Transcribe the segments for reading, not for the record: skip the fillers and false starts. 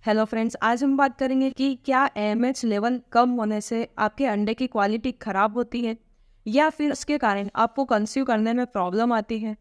Hello friends, आज हम बात करेंगे कि क्या एएमएच लेवल कम होने से आपके अंडे की क्वालिटी खराब होती है या फिर उसके कारण आपको कंसीव करने में प्रॉब्लम आती है।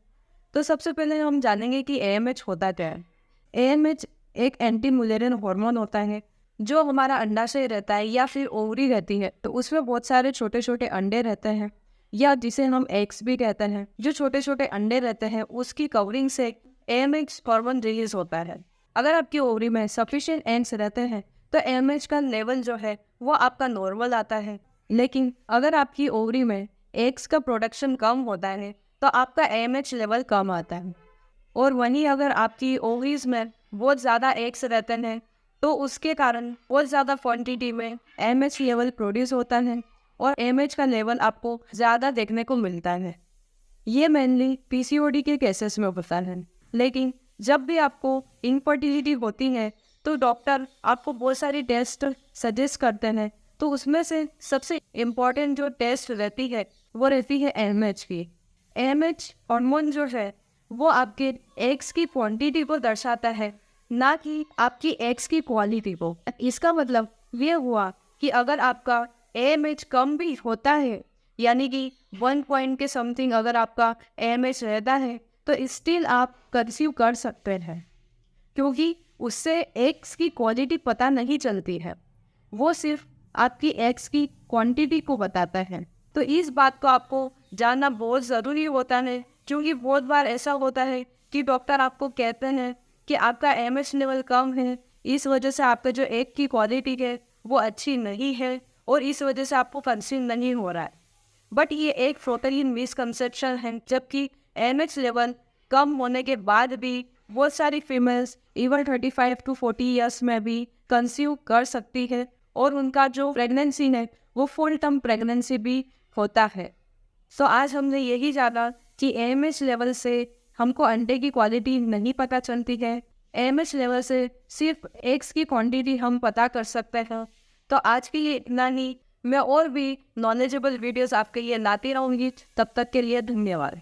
तो सबसे पहले हम जानेंगे कि एएमएच होता क्या है। एएमएच एक एंटी मुलेरियन हार्मोन होता है जो हमारा अंडाशय रहता है या फिर ओवरी रहती है, तो उसमें बहुत सारे छोटे छोटे अंडे रहते हैं या जिसे हम एग्स भी कहते हैं। जो छोटे छोटे अंडे रहते हैं उसकी कवरिंग से एएमएच हार्मोन रिलीज होता है। अगर आपकी ओवरी में सफिशिएंट एग्स रहते हैं तो एएमएच का लेवल जो है वो आपका नॉर्मल आता है। लेकिन अगर आपकी ओवरी में एग्स का प्रोडक्शन कम होता है तो आपका एएमएच लेवल कम आता है। और वहीं अगर आपकी ओवरीज में बहुत ज़्यादा एग्स रहते हैं तो उसके कारण बहुत ज़्यादा क्वांटिटी में एएमएच लेवल प्रोड्यूस होता है और एएमएच का लेवल आपको ज़्यादा देखने को मिलता है। ये मेनली पीसीओडी के केसेस में होता है। लेकिन जब भी आपको इनफर्टिलिटी होती है तो डॉक्टर आपको बहुत सारी टेस्ट सजेस्ट करते हैं, तो उसमें से सबसे इम्पॉर्टेंट जो टेस्ट रहती है वो रहती है एएमएच की। एएमएच हार्मोन जो है वो आपके एग्स की क्वांटिटी को दर्शाता है, ना कि आपकी एग्स की क्वालिटी को। इसका मतलब ये हुआ कि अगर आपका एएमएच कम भी होता है, यानी कि 1 पॉइंट के समथिंग अगर आपका एएमएच रहता है, तो स्टिल आप कंसीव कर सकते हैं, क्योंकि उससे एग्स की क्वालिटी पता नहीं चलती है, वो सिर्फ आपकी एग्स की क्वांटिटी को बताता है। तो इस बात को आपको जानना बहुत ज़रूरी होता है, क्योंकि बहुत बार ऐसा होता है कि डॉक्टर आपको कहते हैं कि आपका एएमएच लेवल कम है, इस वजह से आपका जो एग की क्वालिटी है वो अच्छी नहीं है और इस वजह से आपको कंसीव नहीं हो रहा है। बट ये एक टोटली मिसकंसेप्शन है, जबकि एएमएच लेवल कम होने के बाद भी बहुत सारी फीमेल्स इवन 35 to 40 ईयर्स में भी कंसीव कर सकती है और उनका जो प्रेगनेंसी है वो फुल टर्म प्रेगनेंसी भी होता है। सो आज हमने यही जाना कि एएमएच लेवल से हमको अंडे की क्वालिटी नहीं पता चलती है, एएमएच लेवल से सिर्फ एग्स की क्वांटिटी हम पता कर सकते हैं। तो आज के लिए इतना ही। मैं और भी नॉलेजेबल वीडियोस आपके लिए लाती रहूँगी। तब तक के लिए धन्यवाद।